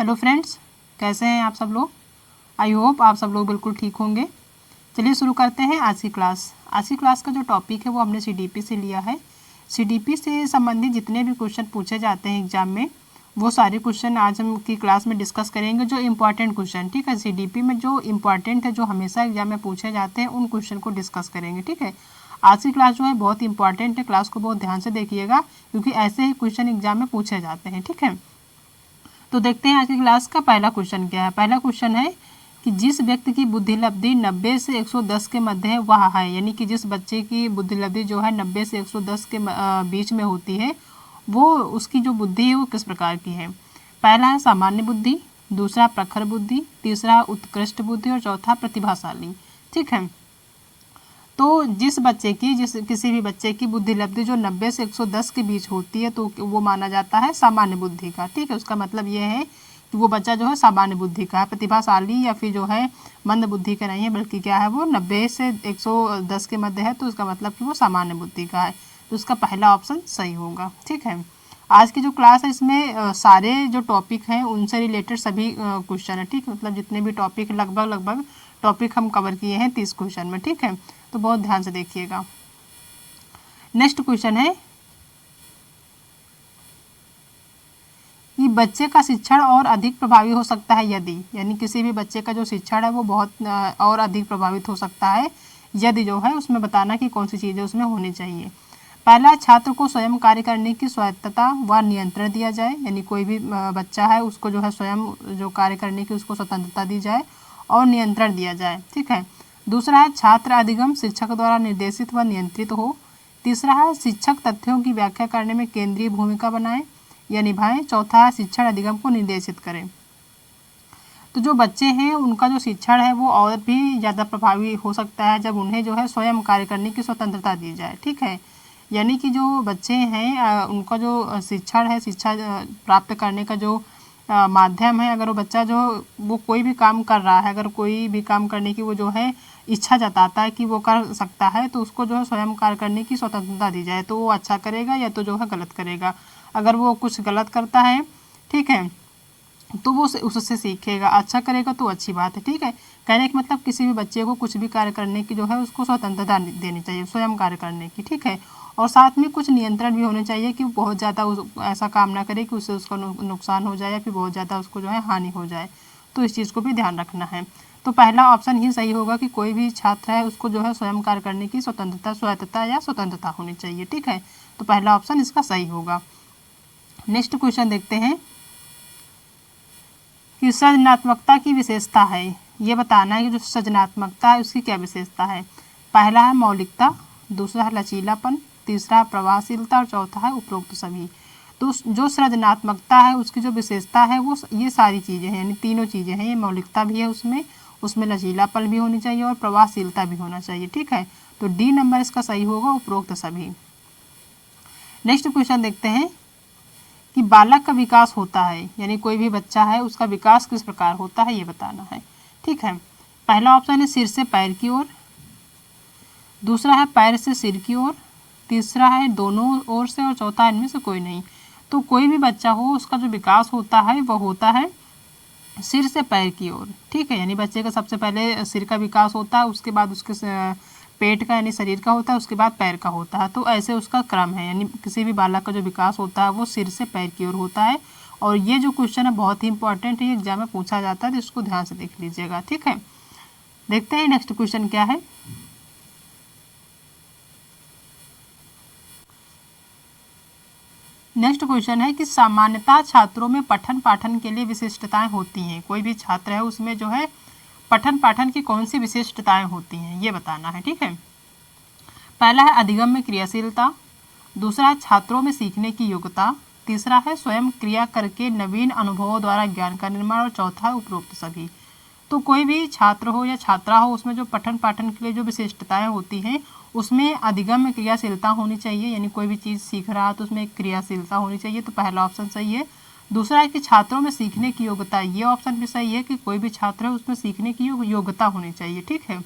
Hello friends, कैसे हैं आप सब लोग। आई होप आप सब लोग बिल्कुल ठीक होंगे। चलिए शुरू करते हैं आज की क्लास। आज की क्लास का जो टॉपिक है वो हमने सीडीपी से लिया है। सीडीपी से संबंधित जितने भी क्वेश्चन पूछे जाते हैं एग्जाम में, वो सारे क्वेश्चन आज हम की क्लास में डिस्कस करेंगे। जो इम्पॉर्टेंट क्वेश्चन, ठीक है, सीडीपी में जो इम्पॉर्टेंट है, जो हमेशा एग्जाम में पूछे जाते हैं, उन क्वेश्चन को डिस्कस करेंगे। ठीक है, आज की क्लास जो है बहुत इंपॉर्टेंट है। क्लास को बहुत ध्यान से देखिएगा क्योंकि ऐसे ही क्वेश्चन एग्जाम में पूछे जाते हैं। ठीक है, तो देखते हैं आज की क्लास का पहला क्वेश्चन क्या है। पहला क्वेश्चन है कि जिस व्यक्ति की बुद्धि लब्धि 90 से 110 के मध्य है वह है, यानी कि जिस बच्चे की बुद्धि लब्धि जो है 90 से 110 के बीच में होती है, वो उसकी जो बुद्धि है वो किस प्रकार की है। पहला है सामान्य बुद्धि, दूसरा प्रखर बुद्धि, तीसरा उत्कृष्ट बुद्धि और चौथा प्रतिभाशाली। ठीक है, तो जिस किसी भी बच्चे की बुद्धि लब्धि जो 90 से 110 के बीच होती है तो वो माना जाता है सामान्य बुद्धि का। ठीक है, उसका मतलब ये है कि वो बच्चा जो है सामान्य बुद्धि का है। प्रतिभाशाली या फिर जो है मंद बुद्धि का नहीं है, बल्कि क्या है, वो 90 से 110 के मध्य है, तो उसका मतलब कि वो सामान्य बुद्धि का है। तो उसका पहला ऑप्शन सही होगा। ठीक है, आज की जो क्लास है इसमें सारे जो टॉपिक हैं उनसे रिलेटेड सभी क्वेश्चन है। ठीक है, मतलब जितने भी टॉपिक लगभग टॉपिक हम कवर किए हैं 30 क्वेश्चन में। ठीक है, तो बहुत ध्यान से देखिएगा। नेक्स्ट क्वेश्चन है कि बच्चे का शिक्षण और अधिक प्रभावी हो सकता है यदि, यानी किसी भी बच्चे का जो शिक्षण है वो बहुत और अधिक प्रभावित हो सकता है यदि जो है उसमें बताना कि कौन सी चीज़ें उसमें होनी चाहिए। पहला, छात्र को स्वयं कार्य करने की स्वायत्तता व नियंत्रण दिया जाए, यानी कोई भी बच्चा है उसको जो है स्वयं जो कार्य करने की उसको स्वतंत्रता दी जाए और नियंत्रण दिया जाए। ठीक है, दूसरा है छात्र अधिगम शिक्षक द्वारा निर्देशित व नियंत्रित हो। तीसरा है शिक्षक तथ्यों की व्याख्या करने में केंद्रीय भूमिका बनाए या निभाएं। चौथा है शिक्षण अधिगम को निर्देशित करें। तो जो बच्चे हैं उनका जो शिक्षण है वो और भी ज़्यादा प्रभावी हो सकता है जब उन्हें जो है स्वयं कार्य करने की स्वतंत्रता दी जाए। ठीक है, यानी कि जो बच्चे हैं उनका जो शिक्षण है, शिक्षा प्राप्त करने का जो माध्यम है, अगर वो बच्चा जो वो कोई भी काम कर रहा है, अगर कोई भी काम करने की वो जो है इच्छा जताता है कि वो कर सकता है, तो उसको जो है स्वयं कार्य करने की स्वतंत्रता दी जाए तो वो अच्छा करेगा या तो जो है गलत करेगा। अगर वो कुछ गलत करता है, ठीक है, तो वो उससे सीखेगा, अच्छा करेगा तो अच्छी बात है। ठीक है, कहने का मतलब किसी भी बच्चे को कुछ भी कार्य करने की जो है उसको स्वतंत्रता देनी चाहिए, स्वयं कार्य करने की। ठीक है, और साथ में कुछ नियंत्रण भी होने चाहिए कि बहुत ज़्यादा ऐसा काम ना करे कि उससे उसका नुकसान हो जाए या फिर बहुत ज़्यादा उसको जो है हानि हो जाए, तो इस चीज़ को भी ध्यान रखना है। तो पहला ऑप्शन ही सही होगा कि कोई भी छात्र है उसको जो है स्वयं कार्य करने की स्वायत्तता या स्वतंत्रता होनी चाहिए। ठीक है, तो पहला ऑप्शन इसका सही होगा। नेक्स्ट क्वेश्चन देखते हैं कि सृजनात्मकता की विशेषता है, ये बताना है कि जो सृजनात्मकता है उसकी क्या विशेषता है। पहला है मौलिकता, दूसरा है लचीलापन, तीसरा है प्रभावशीलता और चौथा है उपरोक्त सभी। तो जो सृजनात्मकता है उसकी जो विशेषता है वो ये सारी चीज़ें हैं, यानी तीनों चीज़ें हैं। ये मौलिकता भी है उसमें लचीलापन भी होनी चाहिए और प्रभावशीलता भी होना चाहिए। ठीक है, तो डी नंबर इसका सही होगा, उपरोक्त सभी। नेक्स्ट क्वेश्चन देखते हैं कि बालक का विकास होता है, यानी कोई भी बच्चा है उसका विकास किस प्रकार होता है ये बताना है। ठीक है, पहला ऑप्शन है सिर से पैर की ओर, दूसरा है पैर से सिर की ओर, तीसरा है दोनों ओर से और चौथा इनमें से कोई नहीं। तो कोई भी बच्चा हो उसका जो विकास होता है वह होता है सिर से पैर की ओर। ठीक है, यानी बच्चे का सबसे पहले सिर का विकास होता है, उसके बाद उसके पेट का यानी शरीर का होता है, उसके बाद पैर का होता है। तो ऐसे उसका क्रम है, यानी किसी भी बालक का जो विकास होता है वो सिर से पैर की ओर होता है। और ये जो क्वेश्चन है बहुत ही इंपॉर्टेंट है, एग्जाम में पूछा जाता है, तो इसको ध्यान से देख लीजिएगा। ठीक है, देखते हैं नेक्स्ट क्वेश्चन क्या है। नेक्स्ट क्वेश्चन है कि सामान्यतः छात्रों में पठन पाठन के लिए विशिष्टताएं होती हैं। कोई भी छात्र है उसमें जो है पठन पाठन की कौन सी विशिष्टताएं होती हैं ये बताना है। ठीक है, पहला है अधिगम में क्रियाशीलता, दूसरा है छात्रों में सीखने की योग्यता, तीसरा है स्वयं क्रिया करके नवीन अनुभवों द्वारा ज्ञान का निर्माण और चौथा है उपरोक्त सभी। तो कोई भी छात्र हो या छात्रा हो उसमें जो पठन पाठन के लिए जो विशिष्टताएं होती हैं उसमें अधिगम में क्रियाशीलता होनी चाहिए, यानी कोई भी चीज़ सीख रहा है तो उसमें क्रियाशीलता होनी चाहिए, तो पहला ऑप्शन सही है। दूसरा है कि छात्रों में सीखने की योग्यता, ये ऑप्शन भी सही है कि कोई भी छात्र है उसमें सीखने की योग्यता होनी चाहिए। ठीक है,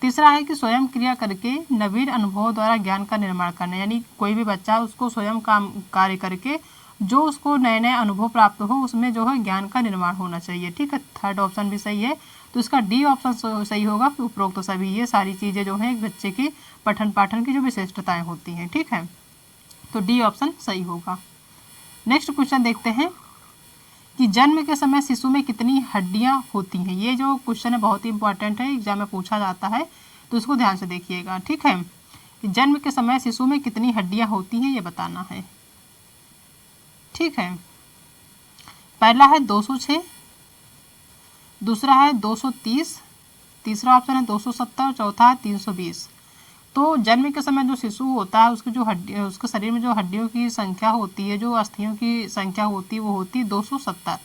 तीसरा है कि स्वयं क्रिया करके नवीन अनुभवों द्वारा ज्ञान का निर्माण करना, यानी कोई भी बच्चा उसको स्वयं काम कार्य करके जो उसको नए नए अनुभव प्राप्त हो उसमें जो है ज्ञान का निर्माण होना चाहिए। ठीक है, थर्ड ऑप्शन भी सही है। तो इसका डी ऑप्शन सही होगा कि उपरोक्त सभी ये सारी चीज़ें जो है एक बच्चे की पठन पाठन की जो विशिष्टताएं होती हैं। ठीक है, तो डी ऑप्शन सही होगा। नेक्स्ट क्वेश्चन देखते हैं कि जन्म के समय शिशु में कितनी हड्डियां होती हैं। ये जो क्वेश्चन है बहुत ही इंपॉर्टेंट है, एग्जाम में पूछा जाता है, तो इसको ध्यान से देखिएगा। ठीक है, कि जन्म के समय शिशु में कितनी हड्डियां होती हैं ये बताना है। ठीक है, पहला है 206, दूसरा है 230, तीसरा ऑप्शन है 270, चौथा है 320। तो जन्म के समय जो शिशु होता है उसकी जो हड्डी, उसके शरीर में जो हड्डियों की संख्या होती है, जो अस्थियों की संख्या होती है वो होती है 270।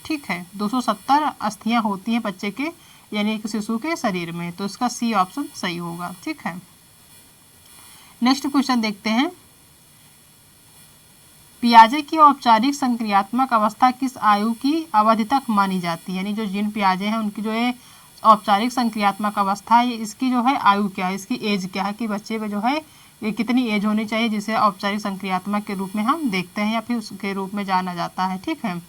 ठीक है, 270 अस्थियां होती हैं बच्चे के यानी एक शिशु के शरीर में, तो इसका सी ऑप्शन सही होगा। ठीक है, नेक्स्ट क्वेश्चन देखते हैं, पियाजे की औपचारिक संक्रियात्मक अवस्था किस आयु की अवधि तक मानी जाती है। यानी जो जीन पियाजे हैं उनकी जो है औपचारिक संक्रियात्मक अवस्था है, इसकी जो है आयु क्या है, इसकी एज क्या है, कि बच्चे में जो है ये कितनी एज होनी चाहिए जिसे औपचारिक संक्रियात्मक के रूप में हम देखते हैं या फिर उसके रूप में जाना जाता है। ठीक है,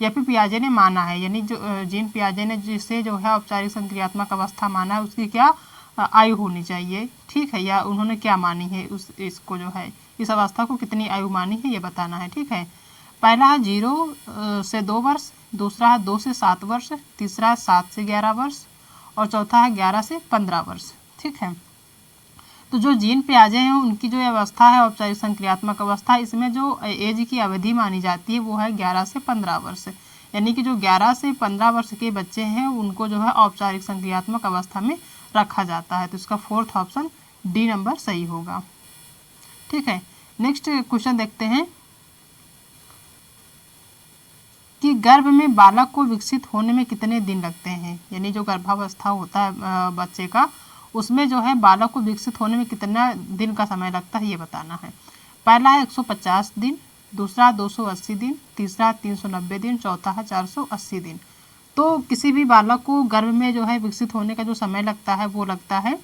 या फिर पियाजे ने माना है, यानी जो जीन पियाजे ने जिसे जो है औपचारिक संक्रियात्मक अवस्था माना है उसकी क्या आयु होनी चाहिए। ठीक है, या उन्होंने क्या मानी है उस इसको जो है इस अवस्था को कितनी आयु मानी है ये बताना है। ठीक है, पहला है 0 से 2 वर्ष, दूसरा है 2 से 7 वर्ष, तीसरा है 7 से 11 वर्ष और चौथा है 11 से 15 वर्ष। ठीक है, तो जो जीन पियाजे हैं उनकी जो अवस्था है औपचारिक संक्रियात्मक अवस्था, इसमें जो एज की अवधि मानी जाती है वो है 11 से 15 वर्ष। यानी कि जो 11 से 15 वर्ष के बच्चे हैं उनको जो है औपचारिक संक्रियात्मक अवस्था में रखा जाता है। तो इसका फोर्थ ऑप्शन डी नंबर सही होगा। ठीक है, नेक्स्ट क्वेश्चन देखते हैं कि गर्भ में बालक को विकसित होने में कितने दिन लगते हैं। यानी जो गर्भावस्था होता है बच्चे का, उसमें जो है बालक को विकसित होने में कितना दिन का समय लगता है ये बताना है। पहला है 150 दिन, दूसरा 280 दिन, तीसरा 390 दिन, चौथा है 480 दिन। तो किसी भी बालक को गर्भ में जो है विकसित होने का जो समय लगता है वो लगता है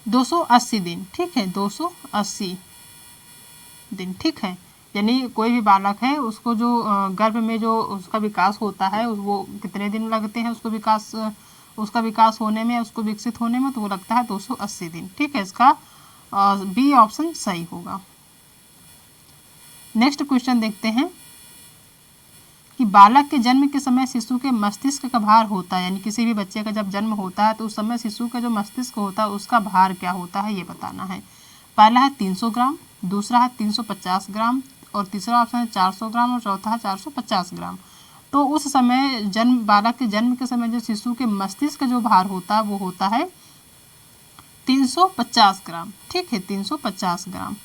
280 दिन। ठीक है, 280 दिन। ठीक है, यानी कोई भी बालक है उसको जो गर्भ में जो उसका विकास होता है वो कितने दिन लगते हैं उसका विकास होने में, उसको विकसित होने में, तो वो लगता है 280 दिन। ठीक है, इसका बी ऑप्शन सही होगा। नेक्स्ट क्वेश्चन देखते हैं कि बालक के जन्म के समय शिशु के मस्तिष्क का भार होता है। यानी किसी भी बच्चे का जब जन्म होता है तो उस समय शिशु का जो मस्तिष्क होता है उसका भार क्या होता है ये बताना है। पहला है 300 ग्राम, दूसरा है 350 ग्राम और तीसरा ऑप्शन है 400 ग्राम और चौथा है 450 ग्राम। तो उस समय बालक के जन्म के समय जो शिशु के मस्तिष्क का जो भार होता है वो होता है 350 ग्राम। ठीक है, 350 ग्राम।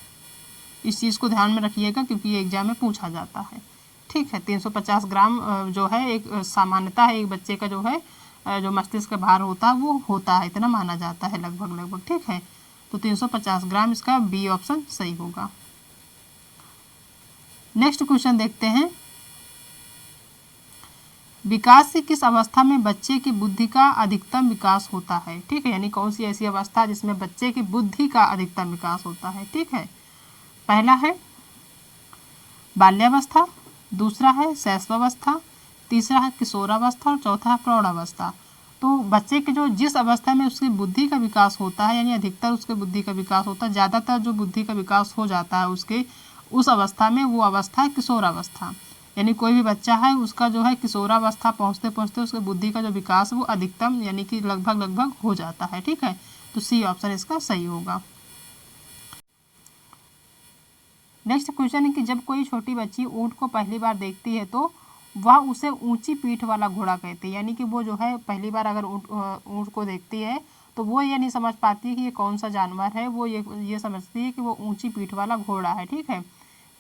इस चीज़ को ध्यान में रखिएगा क्योंकि ये एग्जाम में पूछा जाता है। ठीक है, 350 ग्राम जो है एक सामान्यता है, एक बच्चे का जो है जो मस्तिष्क का भार होता है वो होता है, इतना माना जाता है लगभग। ठीक है, तो 350 ग्राम इसका बी ऑप्शन सही होगा। नेक्स्ट क्वेश्चन देखते हैं, विकास की किस अवस्था में बच्चे की बुद्धि का अधिकतम विकास होता है। ठीक है, यानी कौन सी ऐसी अवस्था जिसमें बच्चे की बुद्धि का अधिकतम विकास होता है। ठीक है, पहला है बाल्यावस्था, दूसरा है शैशवावस्था, तीसरा है किशोरावस्था और चौथा है प्रौढ़ावस्था। तो बच्चे के जो जिस अवस्था में उसकी बुद्धि का विकास होता है, यानी अधिकतर उसके बुद्धि का विकास होता है, ज़्यादातर जो बुद्धि का विकास हो जाता है उसके उस अवस्था में, वो अवस्था है किशोरावस्था। यानी कोई भी बच्चा है उसका जो है किशोरावस्था पहुँचते पहुँचते उसके बुद्धि का जो विकास वो अधिकतम यानी कि लगभग हो जाता है। ठीक है, तो सी ऑप्शन इसका सही होगा। नेक्स्ट क्वेश्चन है कि जब कोई छोटी बच्ची ऊँट को पहली बार देखती है तो वह उसे ऊंची पीठ वाला घोड़ा कहती है। यानी कि वो जो है पहली बार अगर ऊँट को देखती है तो वो ये नहीं समझ पाती है कि ये कौन सा जानवर है, वो ये समझती है कि वो ऊंची पीठ वाला घोड़ा है। ठीक है,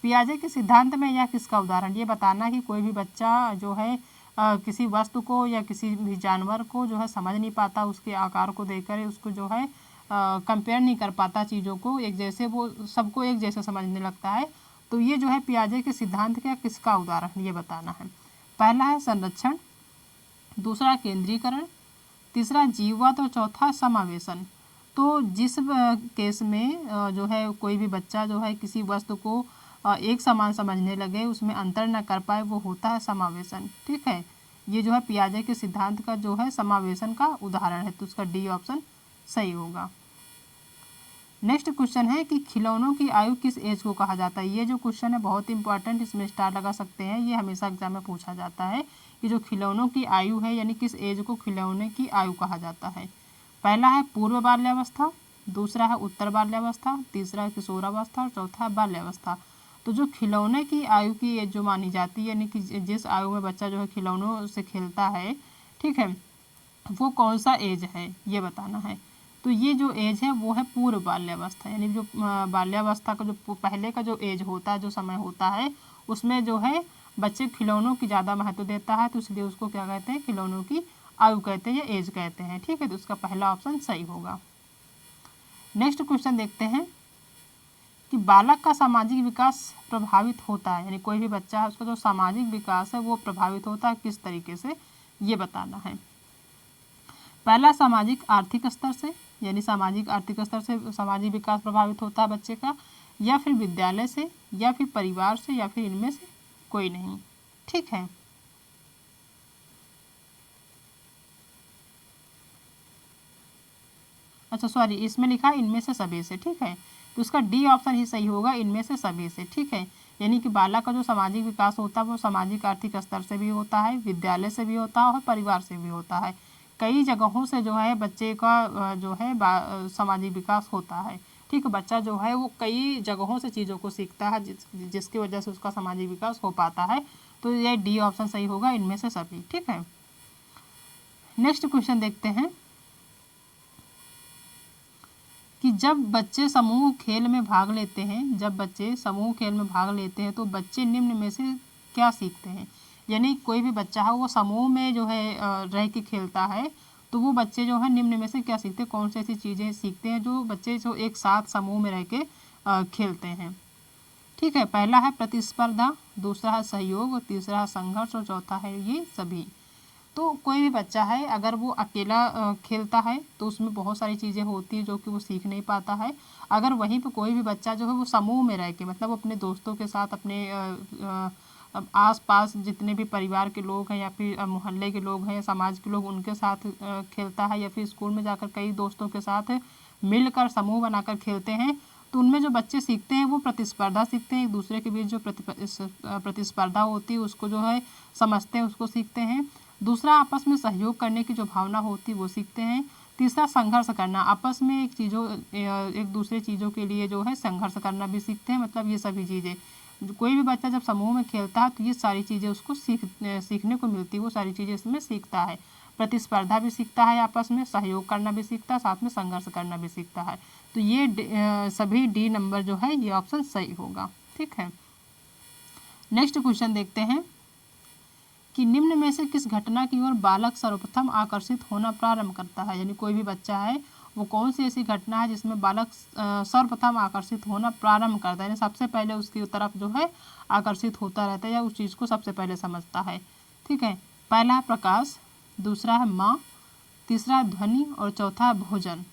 पियाजे के सिद्धांत में यह किसका उदाहरण, ये बताना कि कोई भी बच्चा जो है किसी वस्तु को या किसी भी जानवर को जो है समझ नहीं पाता, उसके आकार को देखकर उसको जो है कंपेयर नहीं कर पाता चीज़ों को एक जैसे, वो सबको एक जैसे समझने लगता है। तो ये जो है पियाजे के सिद्धांत का किसका उदाहरण ये बताना है। पहला है संरक्षण, दूसरा केंद्रीकरण, तीसरा जीववाद और चौथा समावेशन। तो जिस केस में जो है कोई भी बच्चा जो है किसी वस्तु को एक समान समझने लगे, उसमें अंतर न कर पाए, वो होता है समावेशन। ठीक है, ये जो है पियाजे के सिद्धांत का जो है समावेशन का उदाहरण है, तो उसका डी ऑप्शन सही होगा। नेक्स्ट क्वेश्चन है कि खिलौनों की आयु किस एज को कहा जाता है। ये जो क्वेश्चन है बहुत इंपॉर्टेंट, इसमें स्टार लगा सकते हैं, ये हमेशा एग्जाम में पूछा जाता है कि जो खिलौनों की आयु है यानी किस एज को खिलौने की आयु कहा जाता है। पहला है पूर्व बाल्यावस्था, दूसरा है उत्तर बाल्यावस्था, तीसरा है किशोरावस्था और चौथा है बाल्यावस्था। तो जो खिलौने की आयु की एज जो मानी जाती है यानी कि जिस आयु में बच्चा जो है खिलौनों से खेलता है, ठीक है, वो कौन सा एज है ये बताना है। तो ये जो एज है वो है पूर्व बाल्यावस्था, यानी जो बाल्यावस्था का जो पहले का जो एज होता है, जो समय होता है, उसमें जो है बच्चे खिलौनों की ज़्यादा महत्व देता है, तो इसलिए उसको क्या कहते हैं, खिलौनों की आयु कहते हैं या एज कहते हैं। ठीक है, तो उसका पहला ऑप्शन सही होगा। नेक्स्ट क्वेश्चन देखते हैं कि बालक का सामाजिक विकास प्रभावित होता है, यानी कोई भी बच्चा है उसका जो सामाजिक विकास है वो प्रभावित होता है किस तरीके से, ये बताना है। पहला सामाजिक आर्थिक स्तर से, यानी सामाजिक आर्थिक स्तर से सामाजिक विकास प्रभावित होता है बच्चे का, या फिर विद्यालय से, या फिर परिवार से, या फिर इनमें से कोई नहीं। ठीक है, अच्छा सॉरी, इसमें लिखा है इनमें से सभी से। ठीक है, तो उसका डी ऑप्शन ही सही होगा, इनमें से सभी से। ठीक है, यानी कि बालक का जो सामाजिक विकास होता है वो सामाजिक आर्थिक स्तर से भी होता है, विद्यालय से भी होता है और परिवार से भी होता है। कई जगहों से जो है बच्चे का जो है सामाजिक विकास होता है। ठीक है, बच्चा जो है वो कई जगहों से चीज़ों को सीखता है जिसकी वजह से उसका सामाजिक विकास हो पाता है। तो ये डी ऑप्शन सही होगा, इनमें से सभी। ठीक है, नेक्स्ट क्वेश्चन देखते हैं कि जब बच्चे समूह खेल में भाग लेते हैं, जब बच्चे समूह खेल में भाग लेते हैं तो बच्चे निम्न में से क्या सीखते हैं। यानी कोई भी बच्चा है वो समूह में जो है रह के खेलता है, तो वो बच्चे जो है निम्न में से क्या सीखते हैं, कौन सी ऐसी चीज़ें सीखते हैं जो बच्चे जो एक साथ समूह में रह के खेलते हैं। ठीक है, पहला है प्रतिस्पर्धा, दूसरा है सहयोग, और तीसरा है संघर्ष, और चौथा है ये सभी। तो कोई भी बच्चा है अगर वो अकेला खेलता है तो उसमें बहुत सारी चीज़ें होती हैं जो कि वो सीख नहीं पाता है। अगर वहीं पे कोई भी बच्चा जो है वो समूह में रह के, मतलब अपने दोस्तों के साथ, अपने आस पास जितने भी परिवार के लोग हैं या फिर मोहल्ले के लोग हैं, समाज के लोग, उनके साथ खेलता है, या फिर स्कूल में जाकर कई दोस्तों के साथ मिलकर समूह बनाकर खेलते हैं, तो उनमें जो बच्चे सीखते हैं वो प्रतिस्पर्धा सीखते हैं, एक दूसरे के बीच जो प्रतिस्पर्धा होती है उसको जो है समझते हैं, उसको सीखते हैं। दूसरा, आपस में सहयोग करने की जो भावना होती है वो सीखते हैं। तीसरा, संघर्ष करना, आपस में एक दूसरे चीज़ों के लिए जो है संघर्ष करना भी सीखते हैं। मतलब ये सभी चीज़ें कोई भी बच्चा जब समूह में खेलता है तो ये सारी चीज़ें उसको सीखने को मिलती है, वो सारी चीज़ें इसमें सीखता है। प्रतिस्पर्धा भी सीखता है, आपस में सहयोग करना भी सीखता है, साथ में संघर्ष करना भी सीखता है। तो ये सभी डी नंबर जो है ये ऑप्शन सही होगा। ठीक है, नेक्स्ट क्वेश्चन देखते हैं कि निम्न में से किस घटना की ओर बालक सर्वप्रथम आकर्षित होना प्रारंभ करता है। यानी कोई भी बच्चा है वो कौन सी ऐसी घटना है जिसमें बालक सर्वप्रथम आकर्षित होना प्रारंभ करता है, यानी सबसे पहले उसकी तरफ जो है आकर्षित होता रहता है या उस चीज़ को सबसे पहले समझता है। ठीक है, पहला है प्रकाश, दूसरा है माँ, तीसरा है ध्वनि, और चौथा है भोजन।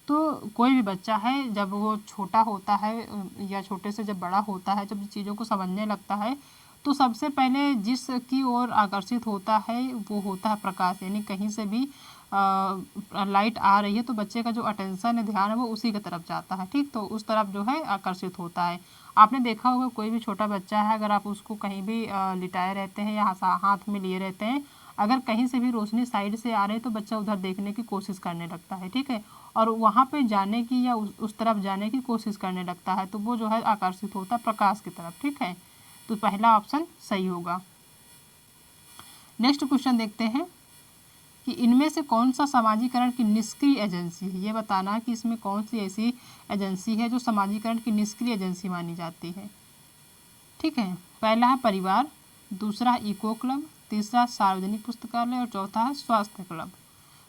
तो कोई भी बच्चा है जब वो छोटा होता है या छोटे से जब बड़ा होता है, जब चीज़ों को समझने लगता है, तो सबसे पहले जिसकी ओर आकर्षित होता है वो होता है प्रकाश। यानी कहीं से भी लाइट आ रही है तो बच्चे का जो अटेंशन है, ध्यान है, वो उसी की तरफ जाता है। ठीक, तो उस तरफ जो है आकर्षित होता है। आपने देखा होगा कोई भी छोटा बच्चा है, अगर आप उसको कहीं भी लिटाए रहते हैं या हाथ में लिए रहते हैं, अगर कहीं से भी रोशनी साइड से आ रही है तो बच्चा उधर देखने की कोशिश करने लगता है। ठीक है, और वहाँ पे जाने की या उस तरफ जाने की कोशिश करने लगता है, तो वो जो है आकर्षित होता है प्रकाश की तरफ। ठीक है, तो पहला ऑप्शन सही होगा। नेक्स्ट क्वेश्चन देखते हैं कि इनमें से कौन सा समाजीकरण की निष्क्रिय एजेंसी है। ये बताना कि इसमें कौन सी ऐसी एजेंसी है जो समाजीकरण की निष्क्रिय एजेंसी मानी जाती है। ठीक है, पहला है परिवार, दूसरा है इको क्लब, तीसरा सार्वजनिक पुस्तकालय, और चौथा है स्वास्थ्य क्लब।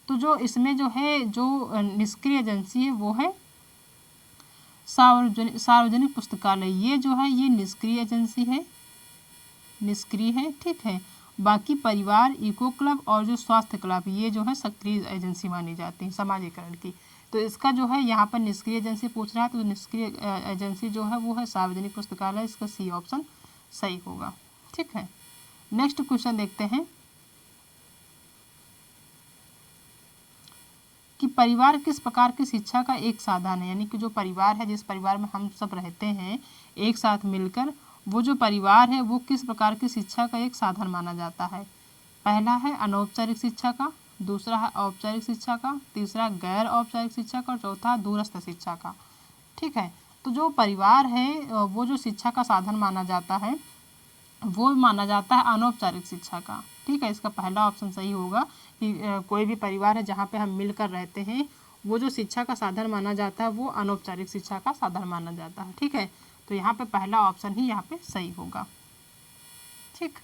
तो जो इसमें जो है जो निष्क्रिय एजेंसी है वो है सार्वजनिक पुस्तकालय। ये जो है ये निष्क्रिय एजेंसी है, निष्क्रिय है। ठीक है, बाकी परिवार, इको क्लब और जो स्वास्थ्य क्लब ये जो है सक्रिय एजेंसी मानी जाती है समाजीकरण की। तो इसका जो है यहाँ पर निष्क्रिय एजेंसी पूछ रहा है, तो निष्क्रिय एजेंसी जो है वो है सार्वजनिक पुस्तकालय। इसका सी ऑप्शन सही होगा। ठीक है, नेक्स्ट क्वेश्चन देखते हैं कि परिवार किस प्रकार की शिक्षा का एक साधन है। यानी कि जो परिवार है, जिस परिवार में हम सब रहते हैं एक साथ मिलकर, वो जो परिवार है वो किस प्रकार की शिक्षा का एक साधन माना जाता है। पहला है अनौपचारिक शिक्षा का, दूसरा है औपचारिक शिक्षा का, तीसरा गैर औपचारिक शिक्षा का और चौथा दूरस्थ शिक्षा का। ठीक है, तो जो परिवार है वो जो शिक्षा का साधन माना जाता है वो माना जाता है अनौपचारिक शिक्षा का। ठीक है, इसका पहला ऑप्शन सही होगा कि कोई भी परिवार है जहाँ पे हम मिलकर रहते हैं, वो जो शिक्षा का साधन माना जाता है वो अनौपचारिक शिक्षा का साधन माना जाता है। ठीक है, तो यहाँ पे पहला ऑप्शन ही यहाँ पे सही होगा। ठीक,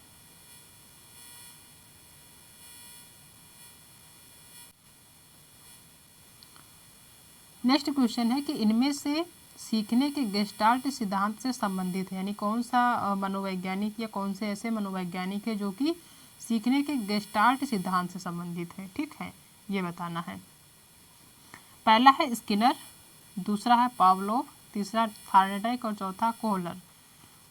नेक्स्ट क्वेश्चन है कि इनमें से सीखने के गेस्टाल्ट सिद्धांत से संबंधित है। यानी कौन सा मनोवैज्ञानिक या कौन से ऐसे मनोवैज्ञानिक है जो कि सीखने के गेस्टाल्ट सिद्धांत से संबंधित है। ठीक है, ये बताना है। पहला है स्किनर, दूसरा है पावलोव, तीसरा थार्नेडाइक और चौथा कोहलर।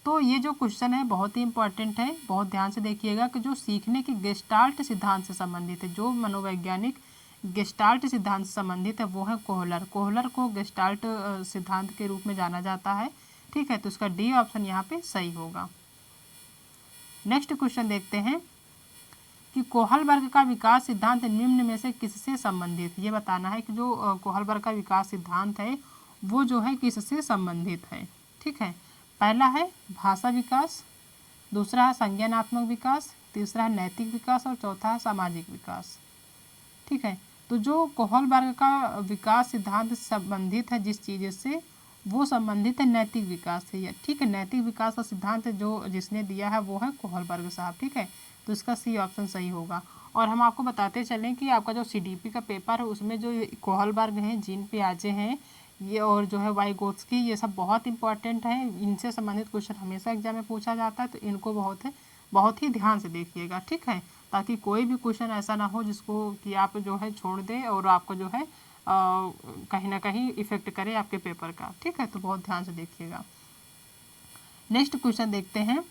तो ये जो क्वेश्चन है बहुत ही इंपॉर्टेंट है, बहुत ध्यान से देखिएगा कि जो सीखने के गेस्टाल्ट सिद्धांत से संबंधित है, जो मनोवैज्ञानिक गेस्टाल्ट सिद्धांत से संबंधित है वो है कोहलर। कोहलर को गेस्टाल्ट सिद्धांत के रूप में जाना जाता है। ठीक है, तो इसका डी ऑप्शन यहाँ पे सही होगा। नेक्स्ट क्वेश्चन देखते हैं कि कोहलबर्ग का विकास सिद्धांत निम्न में से किससे संबंधित। ये बताना है कि जो कोहलबर्ग का विकास सिद्धांत है वो जो है किससे संबंधित है। ठीक है, पहला है भाषा विकास, दूसरा है संज्ञानात्मक विकास, तीसरा है नैतिक विकास और चौथा है सामाजिक विकास। ठीक है, तो जो कोहलबर्ग का विकास सिद्धांत संबंधित है जिस चीज़ से, वो संबंधित है नैतिक विकास से। ठीक है, नैतिक विकास का सिद्धांत जो जिसने दिया है वो है कोहलबर्ग साहब। ठीक है, तो इसका सी ऑप्शन सही होगा। और हम आपको बताते चलें कि आपका जो सीडीपी का पेपर है उसमें जो कोहलबर्ग हैं, जीन पियाजे हैं, ये और जो है वाइगोत्स्की, ये सब बहुत इंपॉर्टेंट है। इनसे संबंधित क्वेश्चन हमेशा एग्जाम में पूछा जाता है, तो इनको बहुत ही ध्यान से देखिएगा। ठीक है, ताकि कोई भी क्वेश्चन ऐसा ना हो जिसको कि आप जो है छोड़ दें और आपको जो है कहीं ना कहीं इफेक्ट करे आपके पेपर का। ठीक है, तो बहुत ध्यान से देखिएगा। नेक्स्ट क्वेश्चन देखते हैं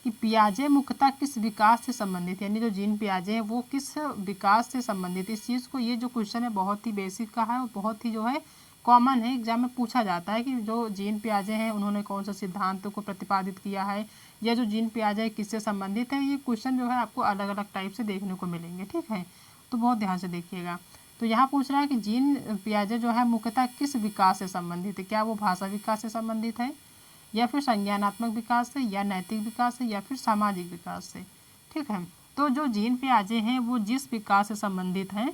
कि पियाजे मुख्यतः किस विकास से संबंधित है। यानी जो जीन पियाजे हैं वो किस विकास से संबंधित इस चीज़ को, ये जो क्वेश्चन है बहुत ही बेसिक का है और बहुत ही जो है कॉमन है, एग्जाम में पूछा जाता है कि जो जीन पियाजे हैं उन्होंने कौन सा सिद्धांत को प्रतिपादित किया है, या जो जीन पियाजे किससे संबंधित है। ये क्वेश्चन जो है आपको अलग अलग टाइप से देखने को मिलेंगे। ठीक है, तो बहुत ध्यान से देखिएगा। तो यहाँ पूछ रहा है कि जीन पियाजे जो है मुख्यतः किस विकास से संबंधित है। क्या वो भाषा विकास से संबंधित है, या फिर संज्ञानात्मक विकास से, या नैतिक विकास से, या फिर सामाजिक विकास से। ठीक है, तो जो जीन पियाजे हैं वो जिस विकास से संबंधित हैं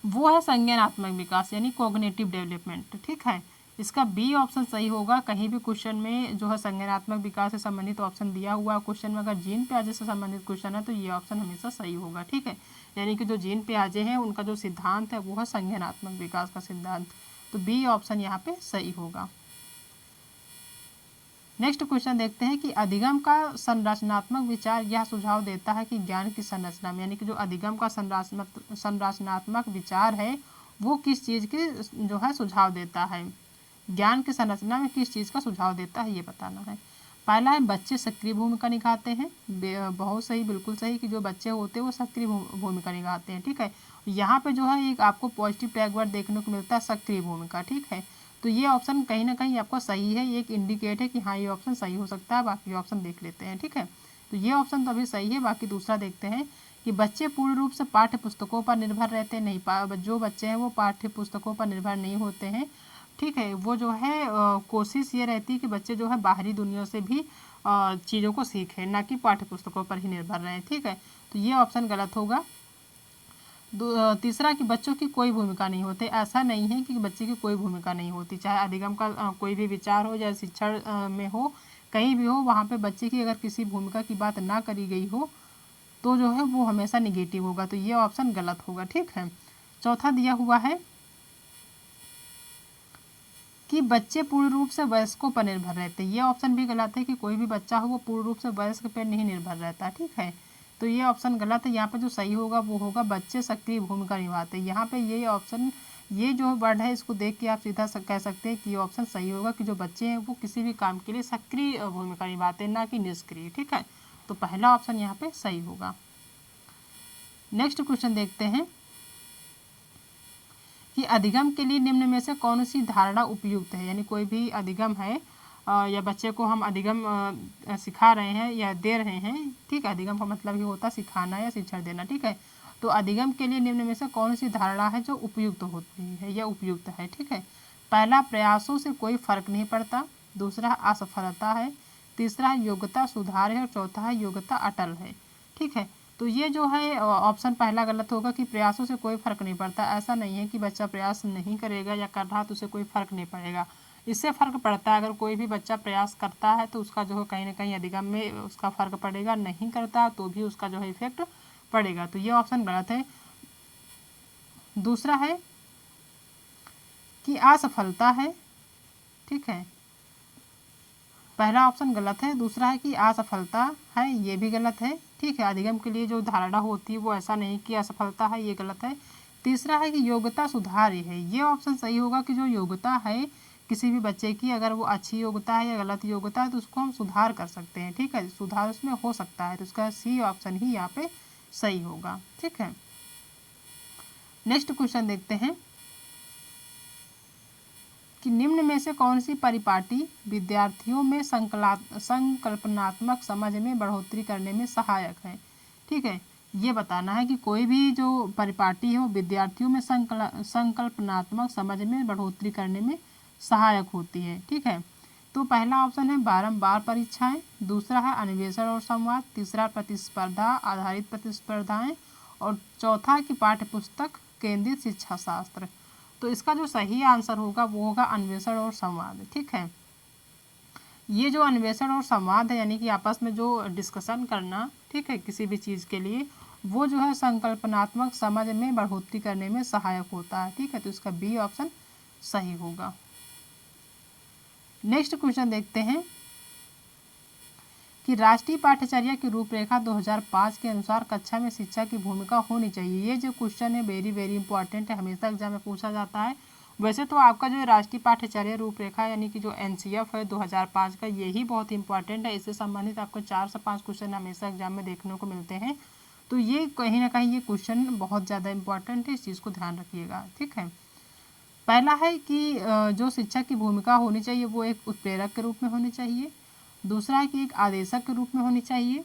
वो है संज्ञानात्मक विकास, यानी कॉग्निटिव डेवलपमेंट। ठीक है, इसका बी ऑप्शन सही होगा। कहीं भी क्वेश्चन में जो है संज्ञानात्मक विकास से संबंधित ऑप्शन दिया हुआ क्वेश्चन में अगर जीन पियाजे से संबंधित क्वेश्चन है तो ये ऑप्शन हमेशा सही होगा। ठीक है, यानी कि जो जीन पियाजे हैं उनका जो सिद्धांत है वो है संज्ञानात्मक विकास का सिद्धांत, तो बी ऑप्शन यहाँ पे सही होगा। नेक्स्ट क्वेश्चन देखते हैं कि अधिगम का संरचनात्मक विचार यह सुझाव देता है कि ज्ञान की संरचना में, यानी कि जो अधिगम का संरचनात्मक विचार है वो किस चीज़ की जो है सुझाव देता है, ज्ञान की संरचना में किस चीज़ का सुझाव देता है, ये बताना है। पहला है बच्चे सक्रिय भूमिका निभाते हैं। बहुत सही, बिल्कुल सही कि जो बच्चे होते हैं वो सक्रिय भूमिका निभाते हैं। ठीक है, यहाँ पे जो है एक आपको पॉजिटिव टैग वर्ड देखने को मिलता है, सक्रिय भूमिका। ठीक है, तो ये ऑप्शन कहीं ना कहीं आपको सही है, ये एक इंडिकेट है कि हाँ ये ऑप्शन सही हो सकता है। बाकी ऑप्शन देख लेते हैं। ठीक है, तो ये ऑप्शन तो अभी सही है। बाकी दूसरा देखते हैं कि बच्चे पूर्ण रूप से पाठ्य पुस्तकों पर निर्भर रहते नहीं, जो बच्चे हैं वो पाठ्य पुस्तकों पर निर्भर नहीं होते हैं। ठीक है, वो जो है कोशिश ये रहती है कि बच्चे जो है बाहरी दुनिया से भी चीज़ों को सीखें, ना कि पाठ्य पुस्तकों पर ही निर्भर रहें। ठीक है, तो ये ऑप्शन गलत होगा। तीसरा कि बच्चों की कोई भूमिका नहीं होती। ऐसा नहीं है कि बच्चे की कोई भूमिका नहीं होती, चाहे अधिगम का कोई भी विचार हो या शिक्षण में हो, कहीं भी हो, वहाँ पे बच्चे की अगर किसी भूमिका की बात ना करी गई हो तो जो है वो हमेशा निगेटिव होगा, तो ये ऑप्शन गलत होगा। ठीक है, चौथा दिया हुआ है कि बच्चे पूर्ण रूप से वयस्कों पर निर्भर रहते हैं। ये ऑप्शन भी गलत है कि कोई भी बच्चा हो वो पूर्ण रूप से वयस्क पर नहीं निर्भर रहता। ठीक है, तो ये ऑप्शन गलत है। यहाँ पे जो सही होगा वो होगा बच्चे सक्रिय भूमिका निभाते हैं। यहाँ पे ये ऑप्शन, ये जो वर्ड है इसको देख के आप सीधा कह सकते हैं कि ये ऑप्शन सही होगा कि जो बच्चे हैं वो किसी भी काम के लिए सक्रिय भूमिका निभाते हैं, ना कि निष्क्रिय। ठीक है, तो पहला ऑप्शन यहाँ पे सही होगा। नेक्स्ट क्वेश्चन देखते हैं कि अधिगम के लिए निम्न में से कौन सी धारणा उपयुक्त है। यानी कोई भी अधिगम है या बच्चे को हम अधिगम सिखा रहे हैं या दे रहे हैं। ठीक है, अधिगम का मतलब ही होता है सिखाना या शिक्षण देना। ठीक है, तो अधिगम के लिए निम्न में से कौन सी धारणा है जो उपयुक्त होती है या उपयुक्त है। ठीक है, पहला प्रयासों से कोई फर्क नहीं पड़ता, दूसरा असफलता है, तीसरा योग्यता सुधार है और चौथा है योग्यता अटल है। ठीक है, तो ये जो है ऑप्शन पहला गलत होगा कि प्रयासों से कोई फर्क नहीं पड़ता। ऐसा नहीं है कि बच्चा प्रयास नहीं करेगा या कर रहा तो उसे कोई फर्क नहीं पड़ेगा, इससे फर्क पड़ता है। अगर कोई भी बच्चा प्रयास करता है तो उसका जो है कहीं ना कहीं अधिगम में उसका फर्क पड़ेगा, नहीं करता तो भी उसका जो है इफेक्ट पड़ेगा। तो ये ऑप्शन गलत है। दूसरा है कि असफलता है। ठीक है, पहला ऑप्शन गलत है, दूसरा है कि असफलता है, ये भी गलत है। ठीक है, अधिगम के लिए जो धारणा होती है वो ऐसा नहीं कि असफलता है, ये गलत है। तीसरा है कि योग्यता सुधार है, ये ऑप्शन सही होगा कि जो योग्यता है किसी भी बच्चे की, अगर वो अच्छी योग्यता है या गलत योग्यता है तो उसको हम सुधार कर सकते हैं। ठीक है, सुधार उसमें हो सकता है, तो उसका सी ऑप्शन ही यहाँ पे सही होगा। ठीक है, नेक्स्ट क्वेश्चन देखते हैं कि निम्न में से कौन सी परिपाटी विद्यार्थियों में संकल्पनात्मक समझ में बढ़ोतरी करने में सहायक है। ठीक है, ये बताना है कि कोई भी जो परिपाटी है वो विद्यार्थियों में संकल्पनात्मक समझ में बढ़ोतरी करने में सहायक होती है। ठीक है, तो पहला ऑप्शन है बारंबार परीक्षाएं, दूसरा है अन्वेषण और संवाद, तीसरा प्रतिस्पर्धा आधारित प्रतिस्पर्धाएं और चौथा है कि पाठ्यपुस्तक केंद्रित शिक्षा शास्त्र। तो इसका जो सही आंसर होगा वो होगा अन्वेषण और संवाद। ठीक है, ये जो अन्वेषण और संवाद है यानी कि आपस में जो डिस्कशन करना, ठीक है, किसी भी चीज़ के लिए, वो जो है संकल्पनात्मक समझ में बढ़ोतरी करने में सहायक होता है। ठीक है, तो इसका बी ऑप्शन सही होगा। नेक्स्ट क्वेश्चन देखते हैं कि राष्ट्रीय पाठ्यचर्या की रूपरेखा 2005 के अनुसार कक्षा में शिक्षा की भूमिका होनी चाहिए। ये जो क्वेश्चन है वेरी वेरी इंपॉर्टेंट है, हमेशा एग्जाम में पूछा जाता है। वैसे तो आपका जो राष्ट्रीय पाठ्यचर्या रूपरेखा यानी कि जो NCF है 2005 का, यही बहुत इंपॉर्टेंट है। इससे संबंधित आपको 4 से 5 क्वेश्चन हमेशा एग्जाम में देखने को मिलते हैं। तो ये कहीं ना कहीं ये क्वेश्चन बहुत ज़्यादा इंपॉर्टेंट है, इस चीज़ को ध्यान रखिएगा। ठीक है, पहला है कि जो शिक्षक की भूमिका होनी चाहिए वो एक उत्प्रेरक के रूप में होनी चाहिए, दूसरा है कि एक आदेशक के रूप में होनी चाहिए,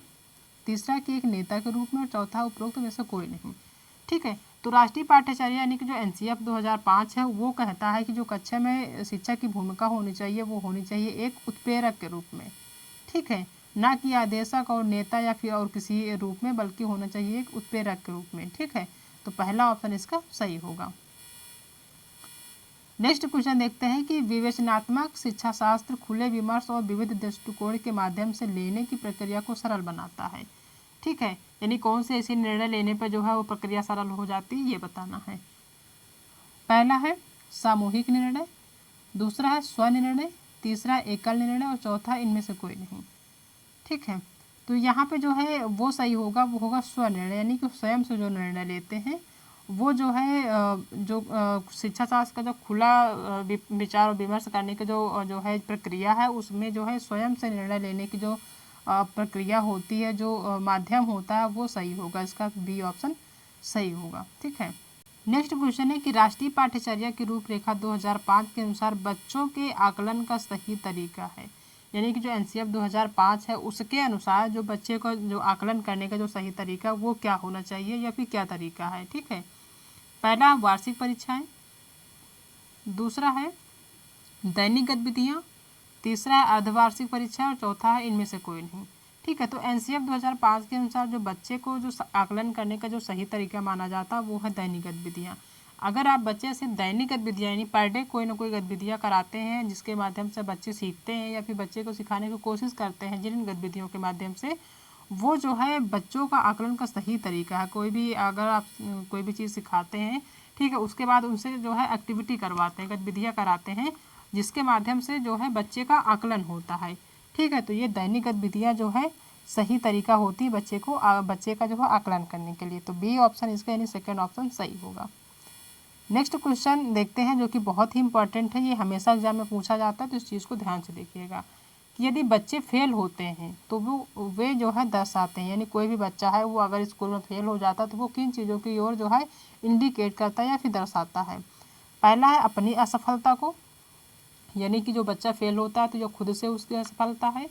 तीसरा कि एक नेता के रूप में और चौथा उपरोक्त में से कोई नहीं। ठीक है, तो राष्ट्रीय पाठ्यचर्या यानी कि जो NCF 2005 है वो कहता है कि जो कक्षा में शिक्षक की भूमिका होनी चाहिए वो होनी चाहिए एक उत्प्रेरक के रूप में। ठीक है, ना कि आदेशक और नेता या फिर और किसी रूप में, बल्कि होना चाहिए एक उत्प्रेरक के रूप में। ठीक है, तो पहला ऑप्शन इसका सही होगा। नेक्स्ट क्वेश्चन देखते हैं कि विवेचनात्मक शिक्षा शास्त्र खुले विमर्श और विविध दृष्टिकोण के माध्यम से लेने की प्रक्रिया को सरल बनाता है। ठीक है, यानी कौन से ऐसे निर्णय लेने पर जो है वो प्रक्रिया सरल हो जाती है, ये बताना है। पहला है सामूहिक निर्णय, दूसरा है स्वनिर्णय, तीसरा एकल निर्णय और चौथा इनमें से कोई नहीं। ठीक है, तो यहाँ पे जो है वो सही होगा, वो होगा स्वनिर्णय, यानी कि स्वयं से जो निर्णय लेते हैं वो जो है जो शिक्षा शास्त्र का जो खुला विचार और विमर्श करने की जो है प्रक्रिया है, उसमें जो है स्वयं से निर्णय लेने की जो प्रक्रिया होती है, जो माध्यम होता है, वो सही होगा। इसका बी ऑप्शन सही होगा। ठीक है, नेक्स्ट क्वेश्चन है कि राष्ट्रीय पाठ्यचर्या की रूपरेखा 2005 के अनुसार बच्चों के आकलन का सही तरीका है। यानी कि जो NCF 2005 है उसके अनुसार जो बच्चे को जो आकलन करने का जो सही तरीका वो क्या होना चाहिए या फिर क्या तरीका है। ठीक है, पहला वार्षिक परीक्षाएं, दूसरा है दैनिक गतिविधियां, तीसरा है अर्धवार्षिक परीक्षा और चौथा है इनमें से कोई नहीं। ठीक है, तो NCF 2005 के अनुसार जो बच्चे को जो आकलन करने का जो सही तरीका माना जाता है वो है दैनिक गतिविधियां। अगर आप बच्चे से दैनिक गतिविधियां यानी पर डे कोई ना कोई गतिविधियां कराते हैं जिसके माध्यम से बच्चे सीखते हैं या फिर बच्चे को सिखाने की कोशिश करते हैं, जिन गतिविधियों के माध्यम से, वो जो है बच्चों का आकलन का सही तरीका है। कोई भी अगर आप कोई भी चीज़ सिखाते हैं, ठीक है, उसके बाद उनसे जो है एक्टिविटी करवाते हैं, गतिविधियाँ कराते हैं, जिसके माध्यम से जो है बच्चे का आकलन होता है। ठीक है, तो ये दैनिक गतिविधियाँ जो है सही तरीका होती है बच्चे का जो है आकलन करने के लिए। तो बी ऑप्शन इसका यानी सेकेंड ऑप्शन सही होगा। नेक्स्ट क्वेश्चन देखते हैं जो कि बहुत ही इंपॉर्टेंट है, ये हमेशा एग्जाम में पूछा जाता है, तो इस चीज़ को ध्यान से देखिएगा कि यदि बच्चे फेल होते हैं तो वे जो है दर्शाते हैं, यानी कोई भी बच्चा है वो अगर स्कूल में फेल हो जाता है तो वो किन चीज़ों की ओर जो है इंडिकेट करता है या फिर दर्शाता है। पहला है अपनी असफलता को, यानी कि जो बच्चा फेल होता है तो जो खुद से उसकी असफलता है।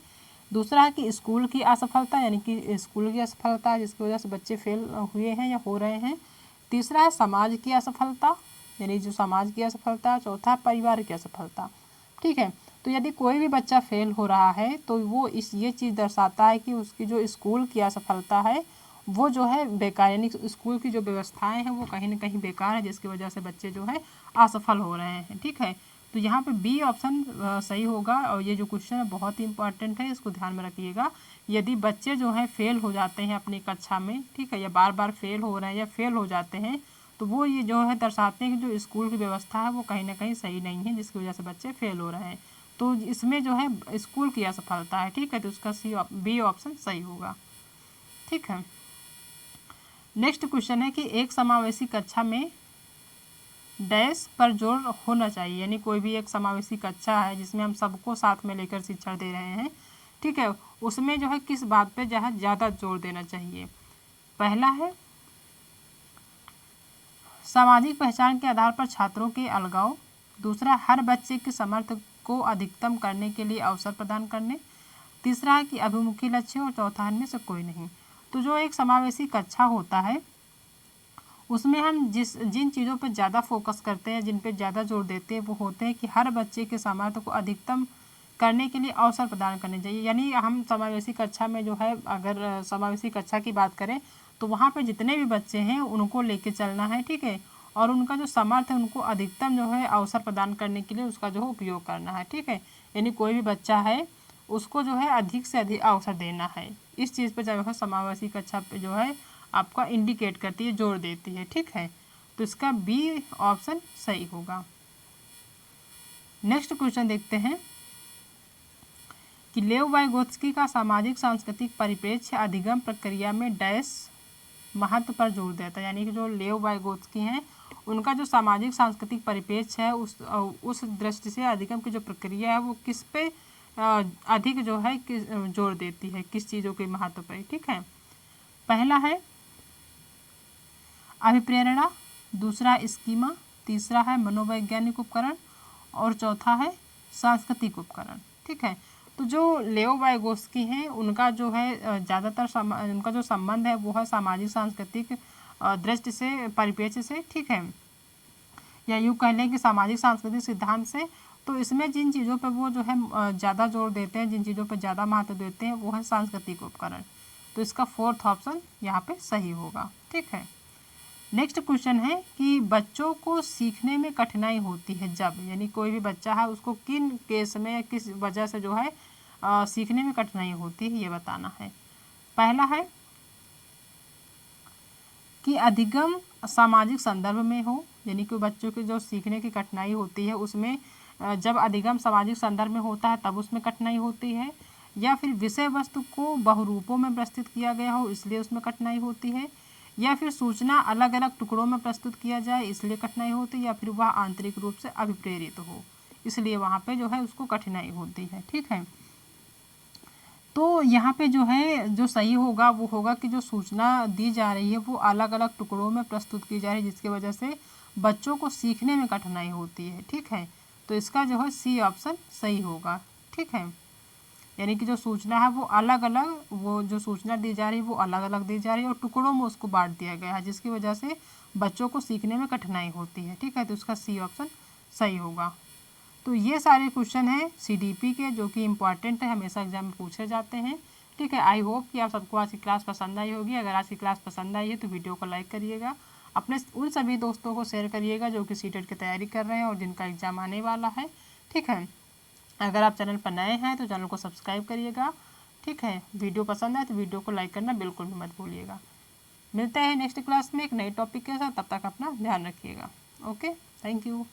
दूसरा है कि स्कूल की असफलता, यानी कि स्कूल की असफलता जिसकी वजह से बच्चे फेल हुए हैं या हो रहे हैं। तीसरा है समाज की असफलता, यानी जो समाज की असफलता। चौथा परिवार की असफलता। ठीक है, तो यदि कोई भी बच्चा फेल हो रहा है तो वो ये चीज़ दर्शाता है कि उसकी जो स्कूल की असफलता है वो जो है बेकार, यानी स्कूल की जो व्यवस्थाएं हैं वो कहीं ना कहीं बेकार है, जिसकी वजह से बच्चे जो है असफल हो रहे हैं। ठीक है, तो यहाँ पे बी ऑप्शन सही होगा। और ये जो क्वेश्चन है बहुत ही इंपॉर्टेंट है, इसको ध्यान में रखिएगा। यदि बच्चे जो हैं फेल हो जाते हैं अपनी कक्षा में, ठीक है, या बार बार फेल हो रहे हैं या फेल हो जाते हैं, तो वो ये जो है दर्शाते हैं कि जो स्कूल की व्यवस्था है वो कहीं ना कहीं सही नहीं है, जिसकी वजह से बच्चे फेल हो रहे हैं। तो इसमें जो है स्कूल की असफलता है। ठीक है, तो उसका बी ऑप्शन सही होगा। ठीक है, नेक्स्ट क्वेश्चन है कि एक समावेशी कक्षा में डैश पर जोर होना चाहिए, यानी कोई भी एक समावेशी कक्षा है जिसमें हम सबको साथ में लेकर शिक्षण दे रहे हैं। ठीक है, उसमें जो है किस बात पे जो है ज़्यादा जोर देना चाहिए। पहला है सामाजिक पहचान के आधार पर छात्रों के अलगाव। दूसरा, हर बच्चे के समर्थ को अधिकतम करने के लिए अवसर प्रदान करने। तीसरा है कि अभिमुखी लक्ष्य। और चौथा इनमें से कोई नहीं। तो जो एक समावेशी कक्षा होता है उसमें हम जिन चीज़ों पर ज़्यादा फोकस करते हैं, जिन पे ज़्यादा जोर देते हैं, वो होते हैं कि हर बच्चे के सामर्थ्य को अधिकतम करने के लिए अवसर प्रदान करने चाहिए। यानी हम समावेशी कक्षा में जो है, अगर समावेशी कक्षा की बात करें तो वहाँ पे जितने भी बच्चे हैं उनको लेके चलना है। ठीक है, और उनका जो सामर्थ्य है उनको अधिकतम जो है अवसर प्रदान करने के लिए उसका जो है उपयोग करना है। ठीक है, यानी कोई भी बच्चा है उसको जो है अधिक से अधिक अवसर देना है। इस चीज़ पर जो है समावेशी कक्षा पे जो है आपका इंडिकेट करती है, जोर देती है। ठीक है, तो इसका बी ऑप्शन सही होगा। नेक्स्ट क्वेश्चन देखते हैं कि लेव वाइगोत्स्की का सामाजिक सांस्कृतिक परिप्रेक्ष्य अधिगम प्रक्रिया में डैश महत्व पर जोर देता है। यानी कि जो लेव वाइगोत्स्की हैं उनका जो सामाजिक सांस्कृतिक परिप्रेक्ष्य है उस दृष्टि से अधिगम की जो प्रक्रिया है वो किस पे अधिक जो है जोर देती है, किस चीज़ों के महत्व पर। ठीक है, पहला है अभिप्रेरणा, दूसरा स्कीमा, तीसरा है मनोवैज्ञानिक उपकरण और चौथा है सांस्कृतिक उपकरण। ठीक है, तो जो लेओ वाइगोस्की हैं उनका जो है ज़्यादातर उनका जो संबंध है वो है सामाजिक सांस्कृतिक दृष्टि से, परिप्रेक्ष्य से। ठीक है, या यूँ कह लें कि सामाजिक सांस्कृतिक सिद्धांत से। तो इसमें जिन चीज़ों पर वो जो है ज़्यादा जोर देते हैं, जिन चीज़ों पर ज़्यादा महत्व देते हैं वो है सांस्कृतिक उपकरण। तो इसका फोर्थ ऑप्शन यहाँ पे सही होगा। ठीक है, नेक्स्ट क्वेश्चन है कि बच्चों को सीखने में कठिनाई होती है जब, यानी कोई भी बच्चा है उसको किन केस में किस वजह से जो है सीखने में कठिनाई होती है ये बताना है। पहला है कि अधिगम सामाजिक संदर्भ में हो, यानी कि बच्चों की जो सीखने की कठिनाई होती है उसमें जब अधिगम सामाजिक संदर्भ में होता है तब उसमें कठिनाई होती है। या फिर विषय वस्तु को बहुरूपों में प्रस्तुत किया गया हो इसलिए उसमें कठिनाई होती है। या फिर सूचना अलग अलग टुकड़ों में प्रस्तुत किया जाए इसलिए कठिनाई होती है। या फिर वह आंतरिक रूप से अभिप्रेरित हो इसलिए वहाँ पे जो है उसको कठिनाई होती है। ठीक है, तो यहाँ पे जो है जो सही होगा वो होगा कि जो सूचना दी जा रही है वो अलग अलग टुकड़ों में प्रस्तुत की जा रही है जिसकी वजह से बच्चों को सीखने में कठिनाई होती है। ठीक है, तो इसका जो है सी ऑप्शन सही होगा। ठीक है, यानी कि जो सूचना है वो अलग अलग, वो जो सूचना दी जा रही है वो अलग अलग दी जा रही है और टुकड़ों में उसको बांट दिया गया है जिसकी वजह से बच्चों को सीखने में कठिनाई होती है। ठीक है, तो इसका सी ऑप्शन सही होगा। तो ये सारे क्वेश्चन हैं सीडीपी के जो कि इम्पॉर्टेंट है, हमेशा एग्जाम में पूछे जाते हैं। ठीक है, आई होप कि आप सबको आज की क्लास पसंद आई होगी। अगर आज की क्लास पसंद आई है तो वीडियो को लाइक करिएगा, अपने उन सभी दोस्तों को शेयर करिएगा जो कि सीटेट की तैयारी कर रहे हैं और जिनका एग्ज़ाम आने वाला है। ठीक है, अगर आप चैनल पर नए हैं तो चैनल को सब्सक्राइब करिएगा। ठीक है, वीडियो पसंद आए तो वीडियो को लाइक करना बिल्कुल भी मत भूलिएगा। मिलते हैं नेक्स्ट क्लास में एक नए टॉपिक के साथ, तब तक अपना ध्यान रखिएगा। Okay, thank you.